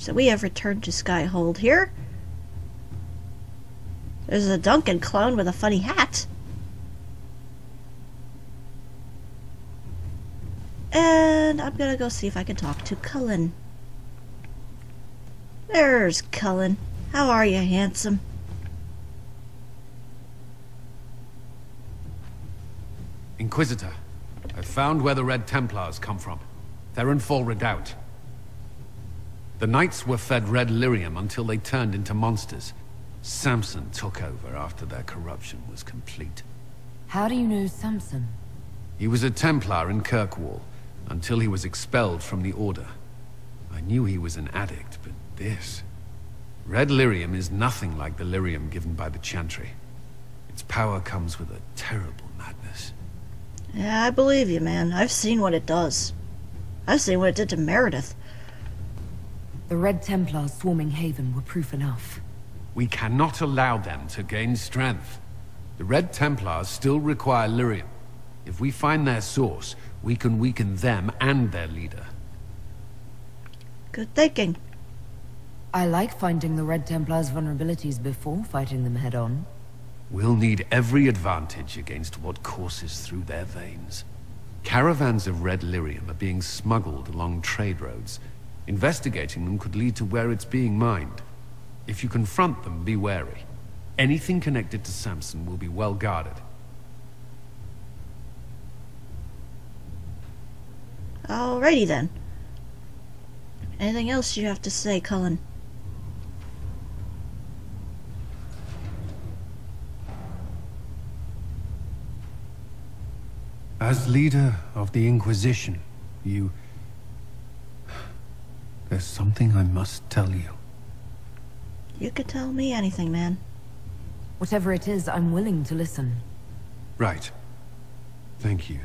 So we have returned to Skyhold here. There's a Duncan clone with a funny hat. And I'm gonna go see if I can talk to Cullen. There's Cullen. How are you, handsome? Inquisitor, I've found where the Red Templars come from. They're in Fall Redoubt. The Knights were fed red lyrium until they turned into monsters. Samson took over after their corruption was complete. How do you know Samson? He was a Templar in Kirkwall, until he was expelled from the Order. I knew he was an addict, but this... Red lyrium is nothing like the lyrium given by the Chantry. Its power comes with a terrible madness. Yeah, I believe you, man. I've seen what it does. I've seen what it did to Meredith. The Red Templars swarming Haven were proof enough. We cannot allow them to gain strength. The Red Templars still require lyrium. If we find their source, we can weaken them and their leader. Good thinking. I like finding the Red Templars' vulnerabilities before fighting them head-on. We'll need every advantage against what courses through their veins. Caravans of red lyrium are being smuggled along trade roads. Investigating them could lead to where it's being mined. If you confront them, be wary. Anything connected to Samson will be well guarded. Alrighty then. Anything else you have to say, Cullen? As leader of the Inquisition, there's something I must tell you. You could tell me anything, man. Whatever it is, I'm willing to listen. Right. Thank you.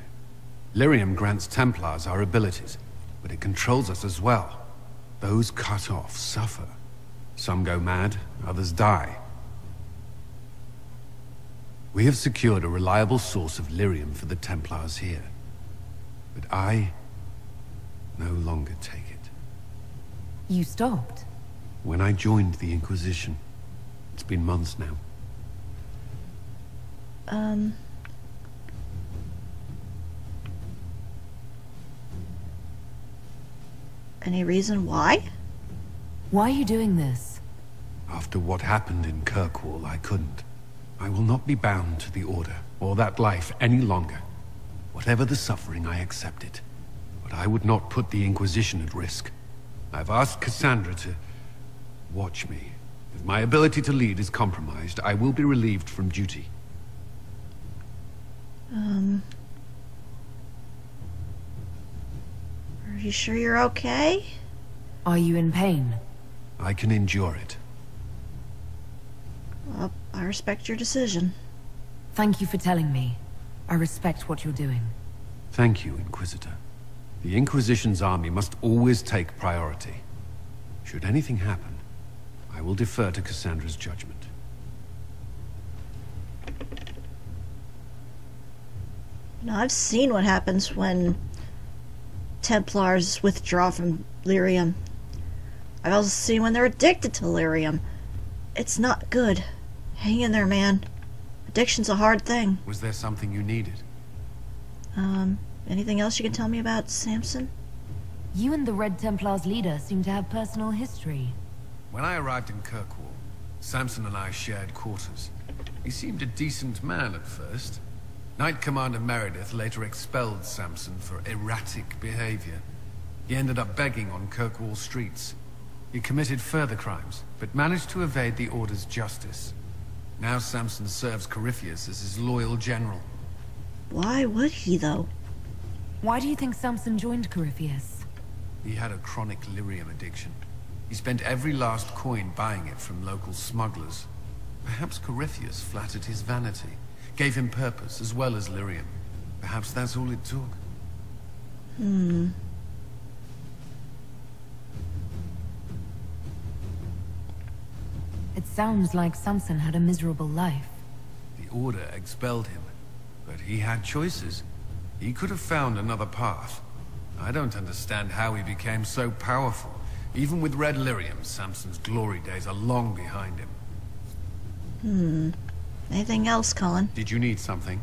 Lyrium grants Templars our abilities, but it controls us as well. Those cut off suffer. Some go mad, others die. We have secured a reliable source of lyrium for the Templars here. But I no longer take it. You stopped? When I joined the Inquisition. It's been months now. Any reason why? Why are you doing this? After what happened in Kirkwall, I couldn't. I will not be bound to the Order, or that life any longer. Whatever the suffering, I accept it. But I would not put the Inquisition at risk. I've asked Cassandra to watch me. If my ability to lead is compromised, I will be relieved from duty. Are you sure you're okay? Are you in pain? I can endure it. Well, I respect your decision. Thank you for telling me. I respect what you're doing. Thank you, Inquisitor. The Inquisition's army must always take priority. Should anything happen, I will defer to Cassandra's judgment. Now, I've seen what happens when Templars withdraw from lyrium. I've also seen when they're addicted to lyrium. It's not good. Hang in there, man. Addiction's a hard thing. Was there something you needed? Anything else you can tell me about Samson? You and the Red Templars' leader seem to have personal history. When I arrived in Kirkwall, Samson and I shared quarters. He seemed a decent man at first. Knight Commander Meredith later expelled Samson for erratic behavior. He ended up begging on Kirkwall streets. He committed further crimes, but managed to evade the Order's justice. Now Samson serves Corypheus as his loyal general. Why would he, though? Why do you think Samson joined Corypheus? He had a chronic lyrium addiction. He spent every last coin buying it from local smugglers. Perhaps Corypheus flattered his vanity, gave him purpose as well as lyrium. Perhaps that's all it took. It sounds like Samson had a miserable life. The Order expelled him, but he had choices. He could have found another path. I don't understand how he became so powerful, Even with Red Lyrium, Samson's glory days are long behind him. Anything else, Colin? Did you need something?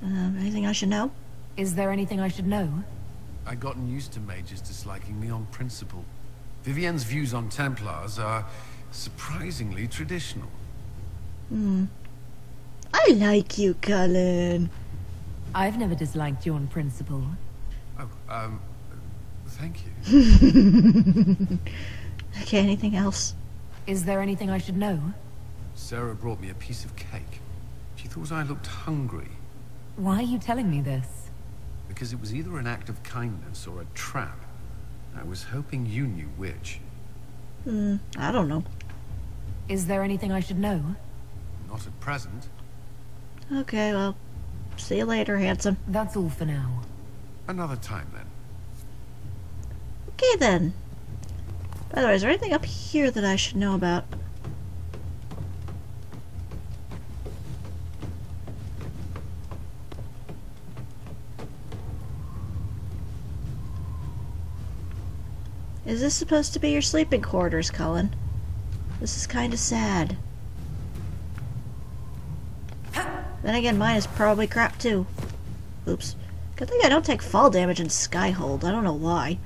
Anything I should know? Is there anything I should know? I'd gotten used to mages disliking me on principle. Vivienne's views on Templars are surprisingly traditional. I like you, Colin. I've never disliked you on principle. Oh, thank you. Okay, anything else? Is there anything I should know? Sera brought me a piece of cake. She thought I looked hungry. Why are you telling me this? Because it was either an act of kindness or a trap. I was hoping you knew which. I don't know. Is there anything I should know? Not at present. Okay, well, see you later, handsome. That's all for now. Another time, then. Okay, then. By the way, is there anything up here that I should know about? Is this supposed to be your sleeping quarters, Colin? This is kind of sad. Then again, mine is probably crap too. Oops. Good thing I don't take fall damage in Skyhold. I don't know why.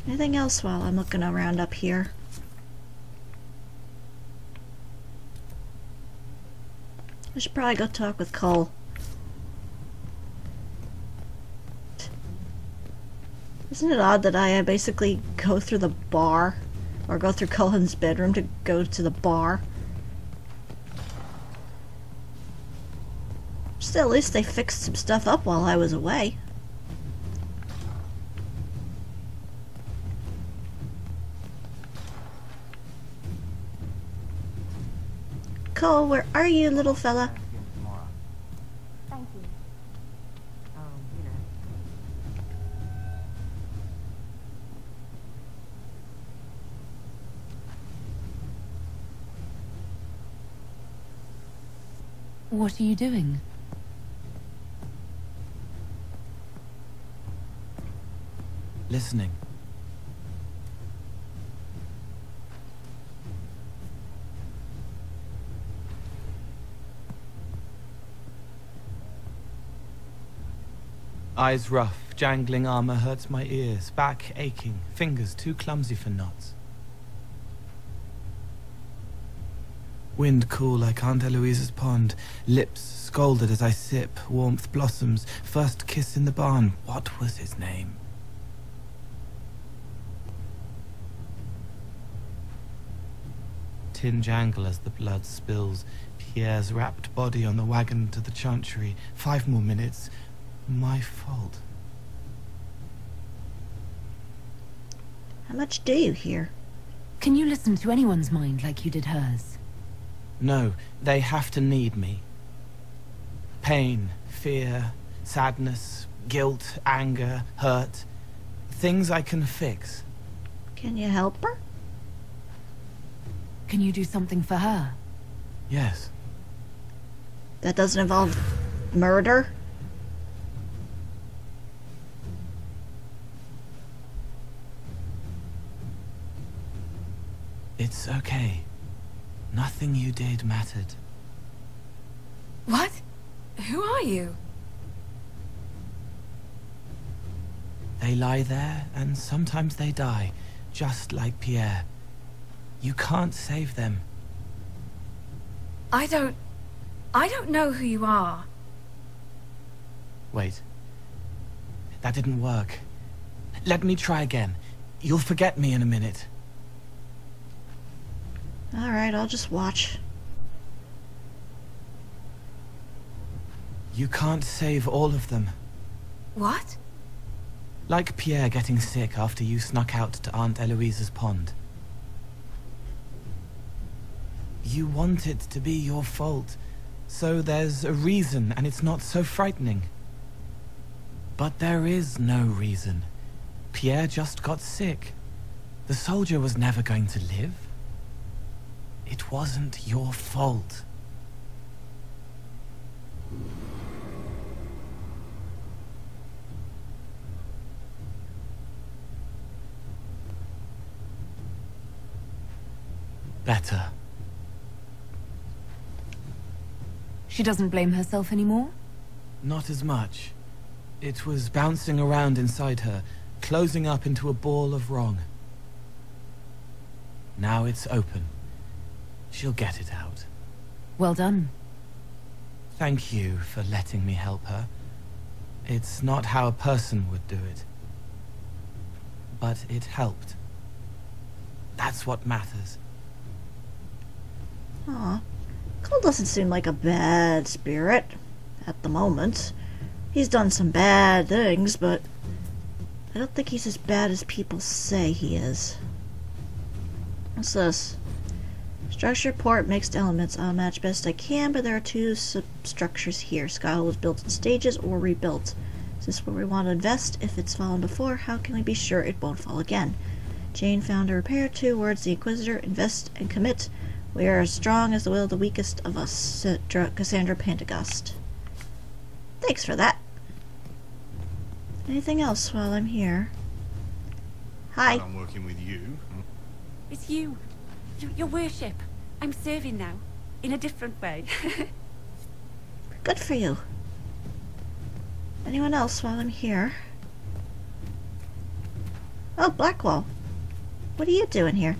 Anything else while I'm looking around up here? I should probably go talk with Cole. Isn't it odd that I basically go through the bar? Or go through Colin's bedroom to go to the bar? Still, at least they fixed some stuff up while I was away. Cole, where are you, little fella? Thank you. What are you doing? Listening. Eyes rough, jangling armor hurts my ears, back aching, fingers too clumsy for knots. Wind cool like Aunt Eloise's pond, lips scalded as I sip, warmth blossoms, first kiss in the barn, what was his name? Tin jangle as the blood spills, Pierre's wrapped body on the wagon to the chantry, 5 more minutes, my fault. How much do you hear? Can you listen to anyone's mind like you did hers? No, they have to need me. Pain, fear, sadness, guilt, anger, hurt. Things I can fix. Can you help her? Can you do something for her? Yes. That doesn't involve murder? It's okay. Nothing you did mattered. What? Who are you? They lie there, and sometimes they die, just like Pierre. You can't save them. I don't know who you are. Wait. That didn't work. Let me try again. You'll forget me in a minute. Alright, I'll just watch. You can't save all of them. What? Like Pierre getting sick after you snuck out to Aunt Eloise's pond. You want it to be your fault, so there's a reason and it's not so frightening. But there is no reason. Pierre just got sick. The soldier was never going to live. It wasn't your fault. better. She doesn't blame herself anymore? Not as much. It was bouncing around inside her, closing up into a ball of wrong. Now it's open. She'll get it out. Well done. Thank you for letting me help her. It's not how a person would do it. But it helped. That's what matters. Aw. Cole doesn't seem like a bad spirit. At the moment. He's done some bad things, but I don't think he's as bad as people say he is. What's this? Structure report, mixed elements. I'll match best I can, but there are two substructures here. Skyhold was built in stages or rebuilt. Is this where we want to invest? If it's fallen before, how can we be sure it won't fall again? Jane found a repair. 2 words, the Inquisitor. Invest and commit. We are as strong as the will of the weakest of us. Cassandra Pentecost. Thanks for that. Anything else while I'm here? Hi. I'm working with you. It's you. Your worship. I'm serving now. In a different way. Good for you. Anyone else while I'm here? Oh, Blackwall. What are you doing here?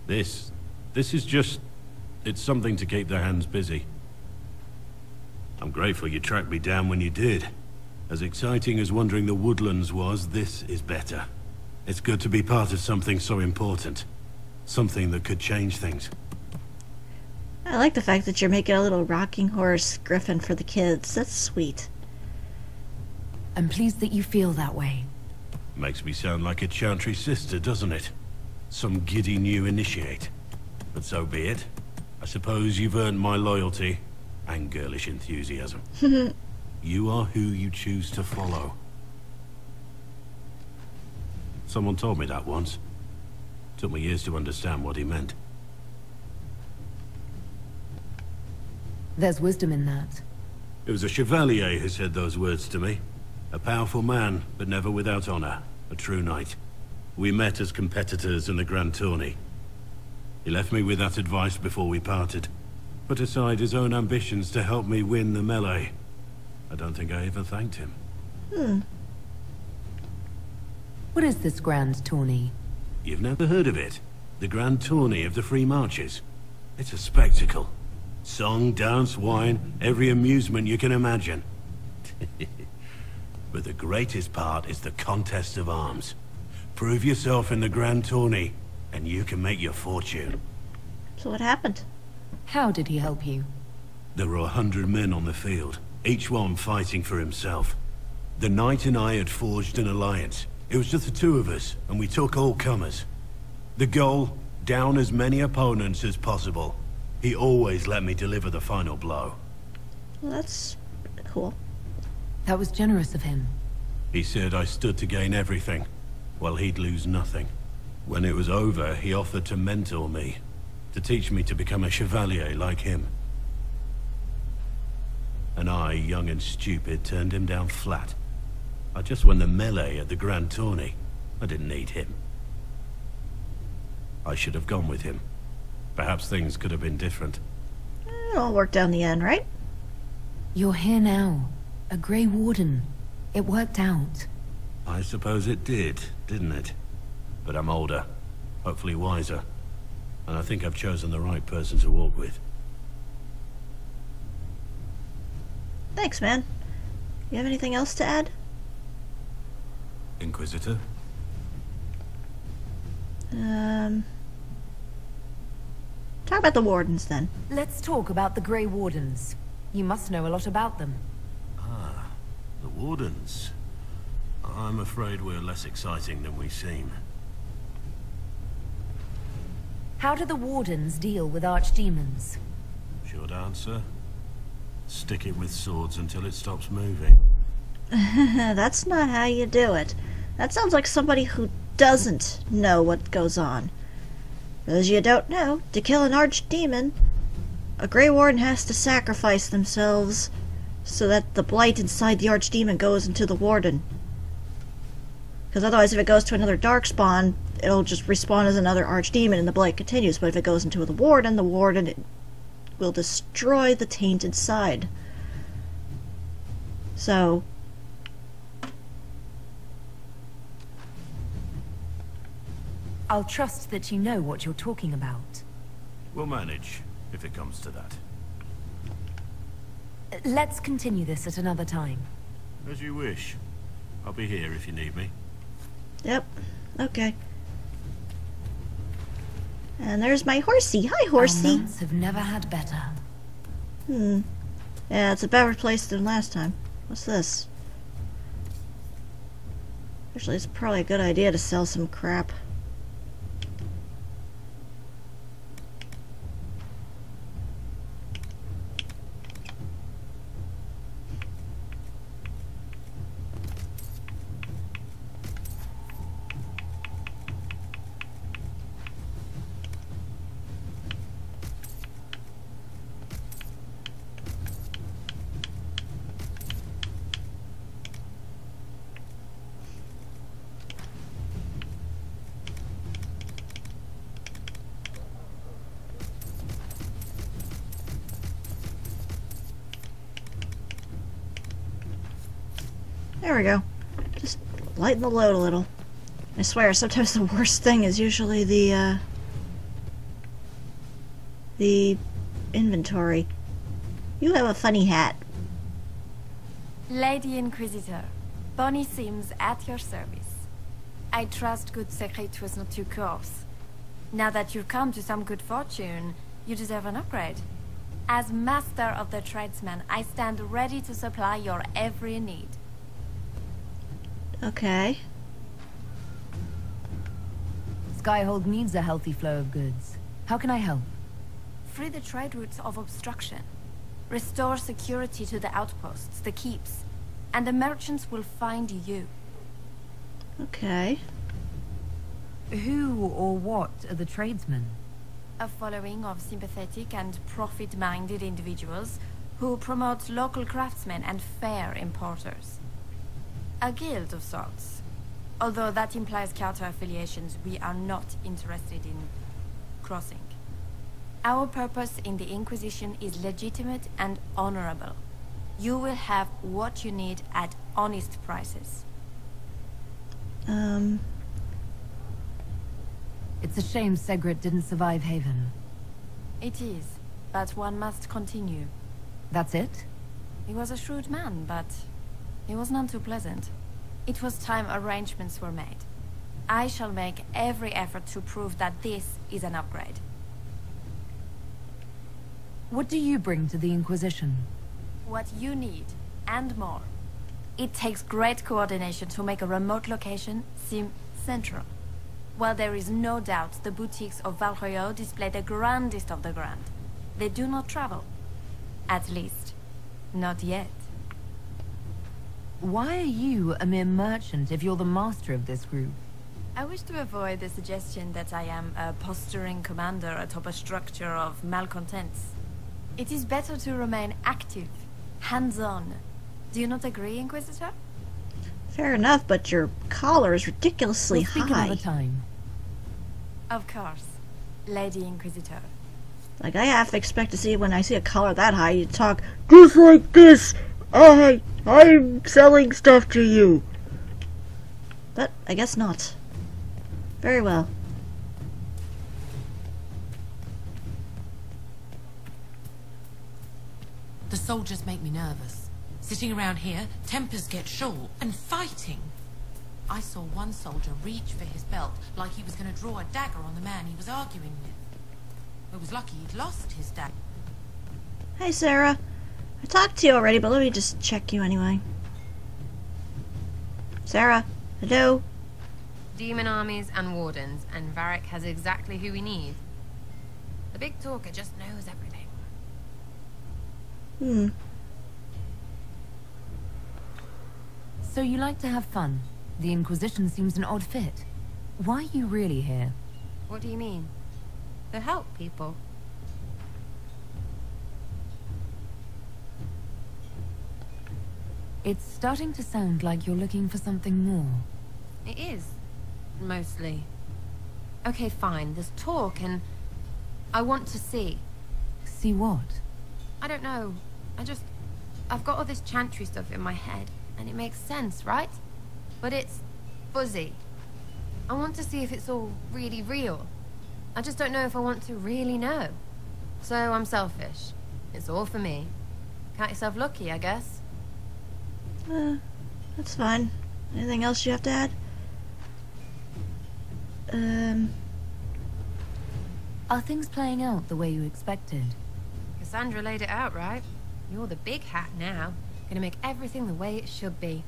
This is just... it's something to keep their hands busy. I'm grateful you tracked me down when you did. As exciting as wandering the woodlands was, this is better. It's good to be part of something so important. Something that could change things. I like the fact that you're making a little rocking horse griffin for the kids. That's sweet. I'm pleased that you feel that way. Makes me sound like a Chantry sister, doesn't it? Some giddy new initiate. But so be it. I suppose you've earned my loyalty and girlish enthusiasm. You are who you choose to follow. Someone told me that once. Took me years to understand what he meant. There's wisdom in that. It was a chevalier who said those words to me. A powerful man, but never without honor. A true knight. We met as competitors in the Grand Tourney. He left me with that advice before we parted. Put aside his own ambitions to help me win the melee. I don't think I even thanked him. What is this grand tourney? You've never heard of it? The Grand Tourney of the Free Marches. It's a spectacle. Song, dance, wine, every amusement you can imagine. But the greatest part is the contest of arms. Prove yourself in the Grand Tourney, and you can make your fortune. So what happened? How did he help you? There were 100 men on the field, each one fighting for himself. The knight and I had forged an alliance. It was just the two of us, and we took all comers. The goal, down as many opponents as possible. He always let me deliver the final blow. Well, that's cool. That was generous of him. He said I stood to gain everything, while he'd lose nothing. When it was over, he offered to mentor me, to teach me to become a chevalier like him. And I, young and stupid, turned him down flat. I just won the melee at the Grand Tourney. I didn't need him. I should have gone with him. Perhaps things could have been different. It all worked out in the end, right? You're here now. A Grey Warden. It worked out. I suppose it did, didn't it? But I'm older, hopefully wiser. And I think I've chosen the right person to walk with. Thanks, man. You have anything else to add? Inquisitor? Talk about the Wardens, then. Let's talk about the Grey Wardens. You must know a lot about them. Ah, the Wardens. I'm afraid we're less exciting than we seem. How do the Wardens deal with archdemons? Short answer. Stick it with swords until it stops moving. That's not how you do it. That sounds like somebody who doesn't know what goes on. For those you don't know, to kill an archdemon, a Grey Warden has to sacrifice themselves so that the blight inside the archdemon goes into the Warden. Because otherwise, if it goes to another darkspawn, it'll just respawn as another archdemon and the blight continues. But if it goes into the warden it will destroy the tainted side. So... I'll trust that you know what you're talking about. We'll manage, if it comes to that. Let's continue this at another time. As you wish. I'll be here if you need me. Yep. Okay. And there's my horsey. Hi, horsey. Our months have never had better. Yeah, it's a better place than last time. What's this? Actually, it's probably a good idea to sell some crap. There we go. Just lighten the load a little. I swear, sometimes the worst thing is usually the inventory. You have a funny hat. Lady Inquisitor, Bonnie Sims at your service. I trust good secret was not too coarse. Now that you've come to some good fortune, you deserve an upgrade. As master of the tradesman, I stand ready to supply your every need. Okay. Skyhold needs a healthy flow of goods. How can I help? Free the trade routes of obstruction. Restore security to the outposts, the keeps, and the merchants will find you. Okay. Who or what are the tradesmen? A following of sympathetic and profit-minded individuals who promote local craftsmen and fair importers. A guild of sorts. Although that implies counter-affiliations we are not interested in crossing. Our purpose in the Inquisition is legitimate and honorable. You will have what you need at honest prices. It's a shame Segret didn't survive Haven. It is, but one must continue. That's it? He was a shrewd man, but he was none too pleasant. It was time arrangements were made. I shall make every effort to prove that this is an upgrade. What do you bring to the Inquisition? What you need, and more. It takes great coordination to make a remote location seem central. While there is no doubt the boutiques of Valroyo display the grandest of the grand, they do not travel. At least, not yet. Why are you a mere merchant if you're the master of this group? I wish to avoid the suggestion that I am a posturing commander atop a structure of malcontents. It is better to remain active, hands-on. Do you not agree, Inquisitor? Fair enough, but your collar is ridiculously We'll speak high. another time. Of course, Lady Inquisitor. Like, I half expect to see when I see a collar that high, you talk just like this. I'm selling stuff to you. But I guess not. Very well. The soldiers make me nervous. Sitting around here, tempers get short, and fighting. I saw one soldier reach for his belt like he was going to draw a dagger on the man he was arguing with. It was lucky he'd lost his dagger. Hey, Sera. I talked to you already, but let me just check you anyway. Sera, hello? Demon armies and wardens, and Varric has exactly who we need. The big talker just knows everything. So you like to have fun. The Inquisition seems an odd fit. Why are you really here? What do you mean? To help people. It's starting to sound like you're looking for something more. It is. Mostly. Okay, fine. There's talk and... I want to see. See what? I don't know. I've got all this chantry stuff in my head, and it makes sense, right? But it's fuzzy. I want to see if it's all really real. I just don't know if I want to really know. So I'm selfish. It's all for me. Count yourself lucky, I guess. That's fine. Anything else you have to add? Are things playing out the way you expected? Cassandra laid it out, right? You're the big hat now. Gonna make everything the way it should be.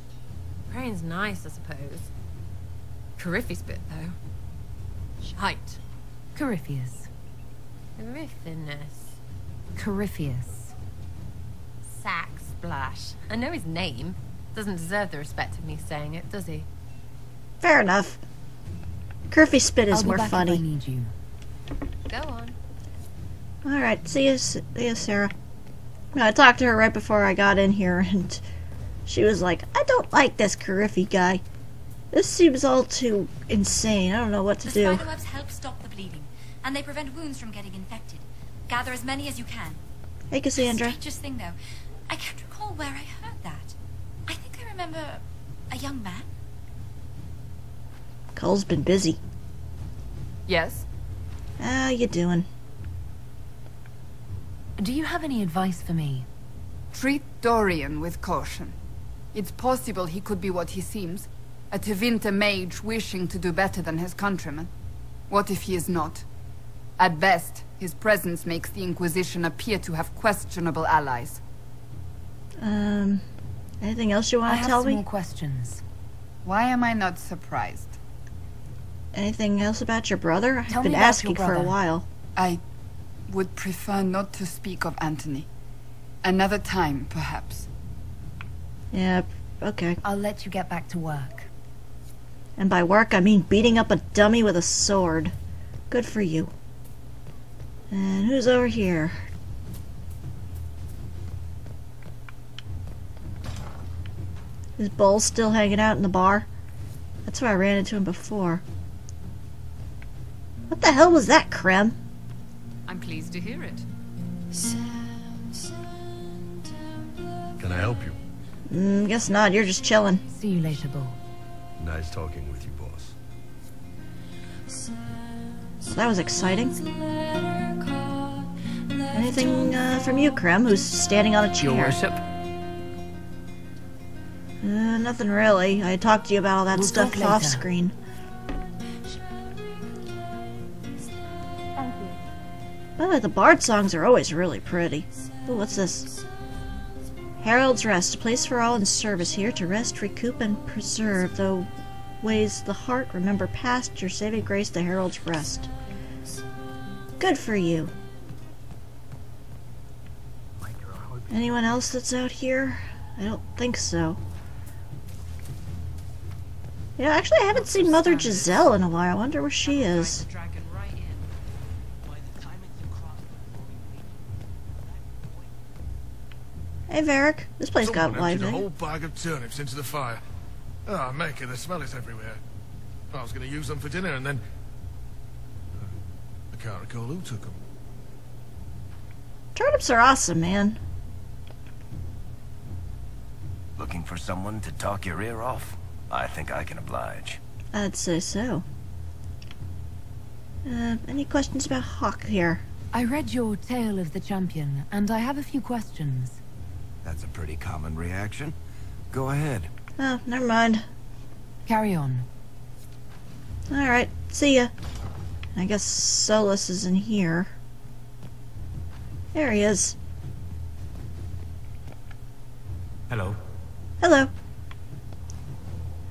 Praying's nice, I suppose. Corypheus bit, though. Shite. Corypheus. Corypheus. Corypheus. Sack Splash. I know his name. Doesn't deserve the respect of me saying it, does he? Fair enough. Curfy Spit is I'll be more back funny. if I need you. Go on. Alright, see you, Sera. I talked to her right before I got in here, and she was like, I don't like this Coryphy guy. This seems all too insane. I don't know what to do. The spiderwebs help stop the bleeding, and they prevent wounds from getting infected. Gather as many as you can. Hey, Cassandra. The strangest thing, though, I can't recall where I heard that. I think I remember a young man. Cole's been busy. Yes? How you doing? Do you have any advice for me? Treat Dorian with caution. It's possible he could be what he seems. A Tevinter mage wishing to do better than his countrymen. What if he is not? At best, his presence makes the Inquisition appear to have questionable allies. Anything else you want to tell I have some me? more questions. Why am I not surprised? Anything else about your brother? I've Tell been me about asking your for a brother. while. I would prefer not to speak of Anthony. Another time, perhaps. Yeah, okay. I'll let you get back to work. And by work, I mean beating up a dummy with a sword. Good for you. And who's over here? Is Bull still hanging out in the bar? That's where I ran into him before. What the hell was that, Krem? I'm pleased to hear it. Can I help you? Guess not. You're just chilling. See you later, Bull. Nice talking with you, boss. So that was exciting. Anything from you, Krem, who's standing on a chair? Your worship. Nothing really. I talked to you about all that We'll stuff talk off later. screen. Thank you. Oh, the bard songs are always really pretty. Ooh, what's this? Herald's Rest, a place for all in service, here to rest, recoup, and preserve. Though ways the heart, remember past, your saving grace, the Herald's Rest. Good for you. Anyone else that's out here? I don't think so. Yeah, actually I haven't seen Mother Giselle in a while. I wonder where she is. Hey, Varric. This place got Someone emptied a lively. whole bag of turnips into the fire. Ah, maker, the smell is everywhere. I was going to use them for dinner and then... I can't recall who took them. Turnips are awesome, man. Looking for someone to talk your ear off? I think I can oblige. I'd say so. Any questions about Hawk here? I read your Tale of the Champion, and I have a few questions. That's a pretty common reaction. Go ahead. Oh, never mind. Carry on. Alright, see ya. I guess Solus is in here. There he is. Hello. Hello.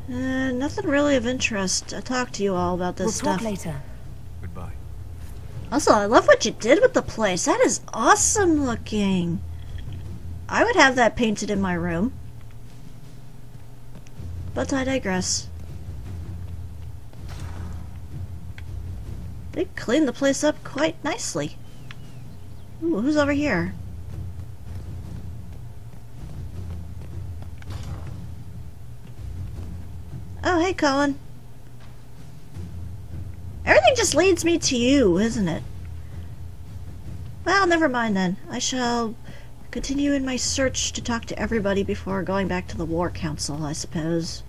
Nothing really of interest. I talked to you all about this We'll stuff. talk later. Goodbye. Also, I love what you did with the place. That is awesome looking. I would have that painted in my room. But I digress. They cleaned the place up quite nicely. Ooh, who's over here? Oh, hey, Colin. Everything just leads me to you, isn't it? Well, never mind then. I shall continue in my search to talk to everybody before going back to the War Council, I suppose.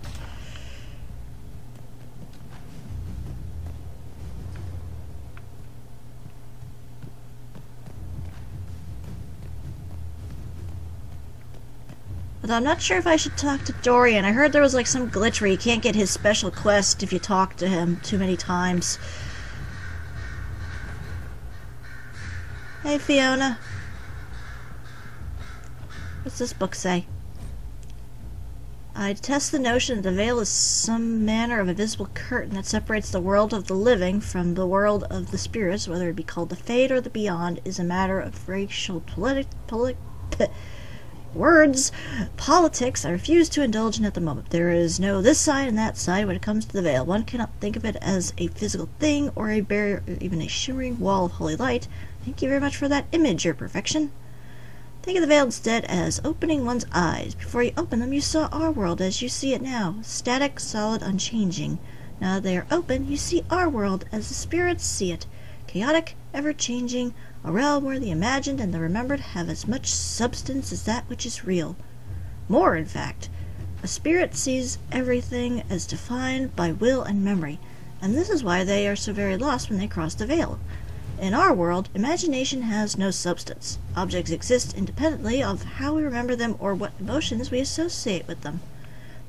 Although I'm not sure if I should talk to Dorian. I heard there was like some glitch where you can't get his special quest if you talk to him too many times. Hey, Fiona. What's this book say? I detest the notion that the veil is some manner of invisible curtain that separates the world of the living from the world of the spirits, whether it be called the Fade or the Beyond, is a matter of racial words, politics, I refuse to indulge in at the moment. There is no this side and that side when it comes to the veil. One cannot think of it as a physical thing or a barrier, or even a shimmering wall of holy light. Thank you very much for that image, your perfection. Think of the veil instead as opening one's eyes. Before you open them, you saw our world as you see it now, static, solid, unchanging. Now that they are open, you see our world as the spirits see it, chaotic, ever-changing, a realm where the imagined and the remembered have as much substance as that which is real. More, in fact. A spirit sees everything as defined by will and memory, and this is why they are so very lost when they cross the veil. In our world, imagination has no substance. Objects exist independently of how we remember them or what emotions we associate with them.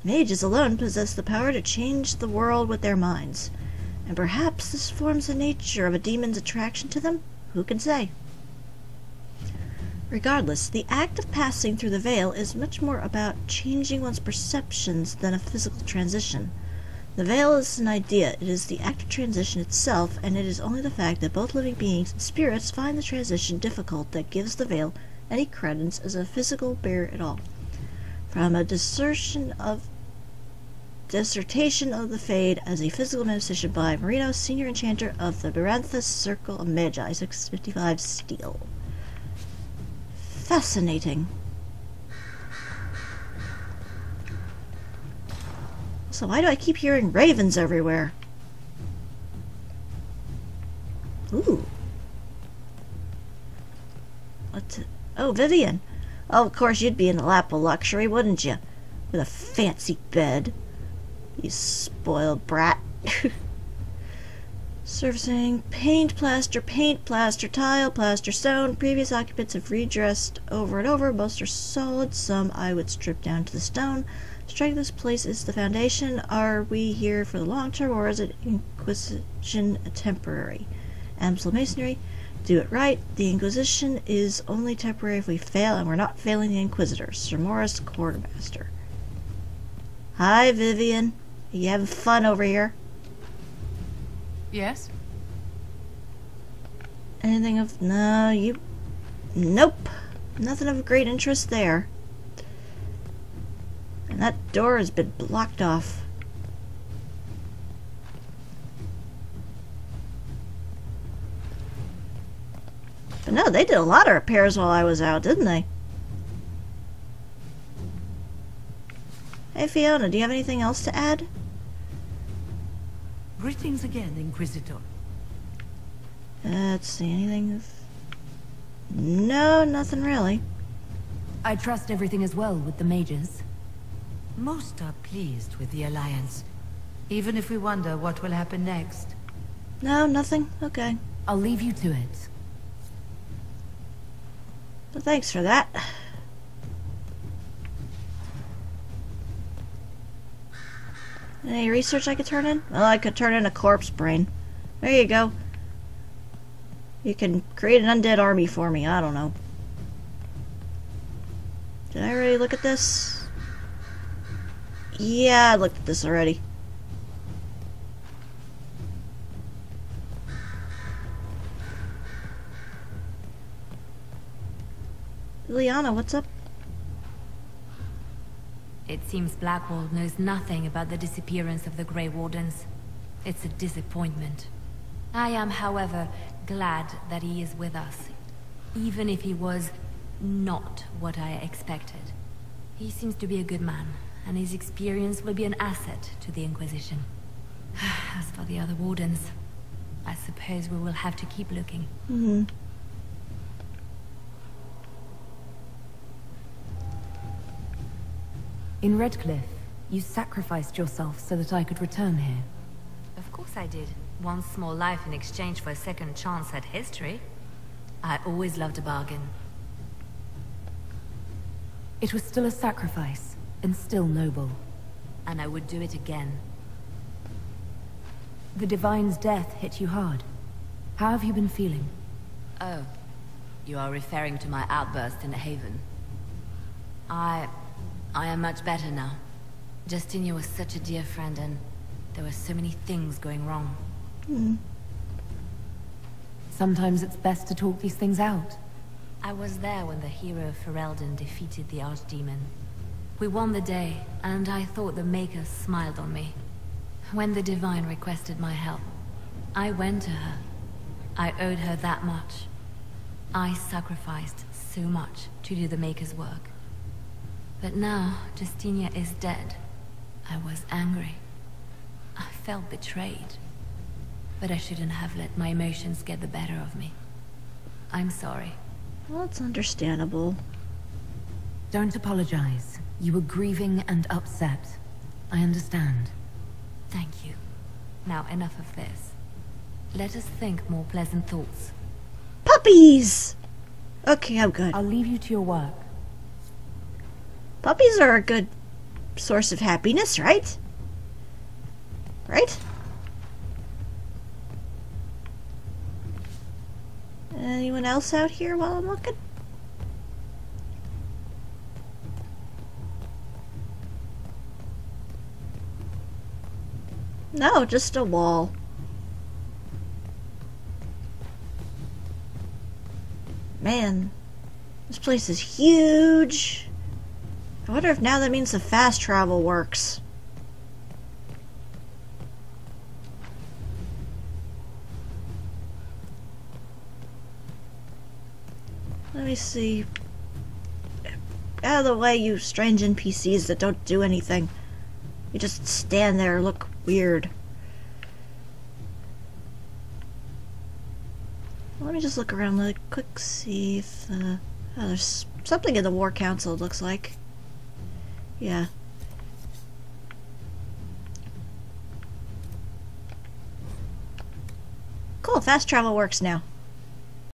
Mages alone possess the power to change the world with their minds, and perhaps this forms the nature of a demon's attraction to them? Who can say? Regardless, the act of passing through the veil is much more about changing one's perceptions than a physical transition. The veil is an idea, it is the act of transition itself, and it is only the fact that both living beings and spirits find the transition difficult that gives the veil any credence as a physical barrier at all. From a dissertation of the Fade as a physical manifestation by Marino, senior enchanter of the Baranthus Circle of Magi, 655 steel. Fascinating. So why do I keep hearing ravens everywhere? Ooh. Oh, Vivian. Oh, of course you'd be in the lap of luxury, wouldn't you? With a fancy bed. You spoiled brat. Surfacing, paint, plaster, tile, plaster, stone. Previous occupants have redressed over and over. Most are solid. Some I would strip down to the stone. Striking this place is the foundation. Are we here for the long term, or is it Inquisition temporary? Amsel masonry. Do it right. The Inquisition is only temporary if we fail, and we're not failing the Inquisitors. Sir Morris, quartermaster. Hi, Vivian. Are you having fun over here? Yes? Anything of... No, you... Nope. Nothing of great interest there. And that door has been blocked off. But no, they did a lot of repairs while I was out, didn't they? Hey Fiona, do you have anything else to add? Greetings again, Inquisitor. Let's see, anything of... No, nothing really. I trust everything is well with the mages. Most are pleased with the Alliance, even if we wonder what will happen next. No, nothing. Okay. I'll leave you to it. Well, thanks for that. Any research I could turn in? Well, I could turn in a corpse brain. There you go. You can create an undead army for me. I don't know. Did I already look at this? Yeah, I looked at this already. Liana, what's up? It seems Blackwall knows nothing about the disappearance of the Grey Wardens. It's a disappointment. I am, however, glad that he is with us, even if he was not what I expected. He seems to be a good man, and his experience will be an asset to the Inquisition. As for the other Wardens, I suppose we will have to keep looking. In Redcliffe, you sacrificed yourself so that I could return here. Of course I did. One small life in exchange for a second chance at history. I always loved a bargain. It was still a sacrifice, and still noble. And I would do it again. The Divine's death hit you hard. How have you been feeling? Oh, you are referring to my outburst in the Haven. I am much better now. Justinia was such a dear friend, and there were so many things going wrong. Sometimes it's best to talk these things out. I was there when the hero Ferelden defeated the Archdemon. We won the day, and I thought the Maker smiled on me. When the Divine requested my help, I went to her. I owed her that much. I sacrificed so much to do the Maker's work. But now, Justinia is dead. I was angry. I felt betrayed. But I shouldn't have let my emotions get the better of me. I'm sorry. Well, it's understandable. Don't apologize. You were grieving and upset. I understand. Thank you. Now enough of this. Let us think more pleasant thoughts. Puppies! Okay, I'm good. I'll leave you to your work. Puppies are a good source of happiness, right? Right? Anyone else out here while I'm looking? No, just a wall. Man, this place is huge. I wonder if now that means the fast travel works. Let me see. Out of the way, you strange NPCs that don't do anything. You just stand there and look weird. Let me just look around really quick, see if oh, there's something in the War Council, it looks like. Yeah. Cool, fast travel works now.